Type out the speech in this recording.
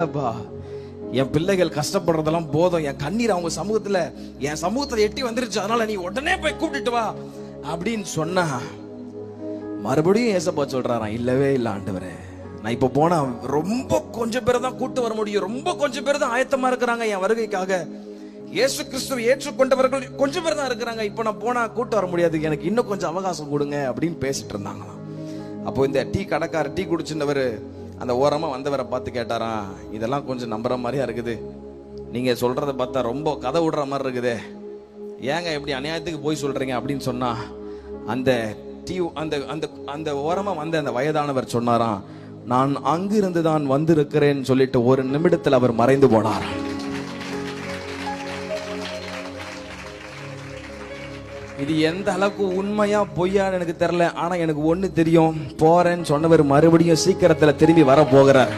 அப்பா, என் பிள்ளைகள் கஷ்டப்படுறதெல்லாம் போதும். என் கண்ணீர் அவங்க சமூகத்துல என் சமூகத்துல எட்டி வந்துருச்சு, அதனால நீ உடனே போய் கூப்பிட்டுட்டு வா அப்படின்னு சொன்னா, மறுபடியும் ஏசப்பா சொல்றாராம், இல்லவே இல்ல ஆண்டவரே, நான் இப்ப போனா ரொம்ப கொஞ்சம் பேர் தான் கூட்டு வர முடியும், ரொம்ப கொஞ்சம் பேர் தான் ஆயத்தமா இருக்கிறாங்க என் வருகைக்காக. இயேசு கிறிஸ்துவை ஏற்றுக்கொண்டவர்கள் கொஞ்சம் பேர் தான் இருக்கிறாங்க, இப்ப நான் போனா கூட்டு வர முடியாது, எனக்கு இன்னும் கொஞ்சம் அவகாசம் கொடுங்க அப்படின்னு பேசிட்டு இருந்தாங்களாம். அப்போ இந்த டீ கடைக்காரர், டீ குடிச்சிருந்தவர் அந்த ஓரமா வந்தவரை பார்த்து கேட்டாராம், இதெல்லாம் கொஞ்சம் நம்புற மாதிரியா இருக்குது, நீங்க சொல்றத பார்த்தா ரொம்ப கதை விடுற மாதிரி இருக்குதே, ஏங்க எப்படி அநியாயத்துக்கு போய் சொல்றீங்க அப்படின்னு சொன்னா, அந்த டீ அந்த அந்த அந்த ஓரமா வந்த அந்த வயதானவர் சொன்னாராம், நான் அங்கிருந்து தான் வந்திருக்கிறேன்னு சொல்லிட்டு ஒரு நிமிடத்தில் அவர் மறைந்து போனார். இது எந்த அளவுக்கு உண்மையா பொய்யான்னு எனக்கு தெரியல, ஆனா எனக்கு ஒண்ணு தெரியும், போறேன்னு சொன்னவர் மறுபடியும் சீக்கிரத்துல திரும்பி வர போகிறார்.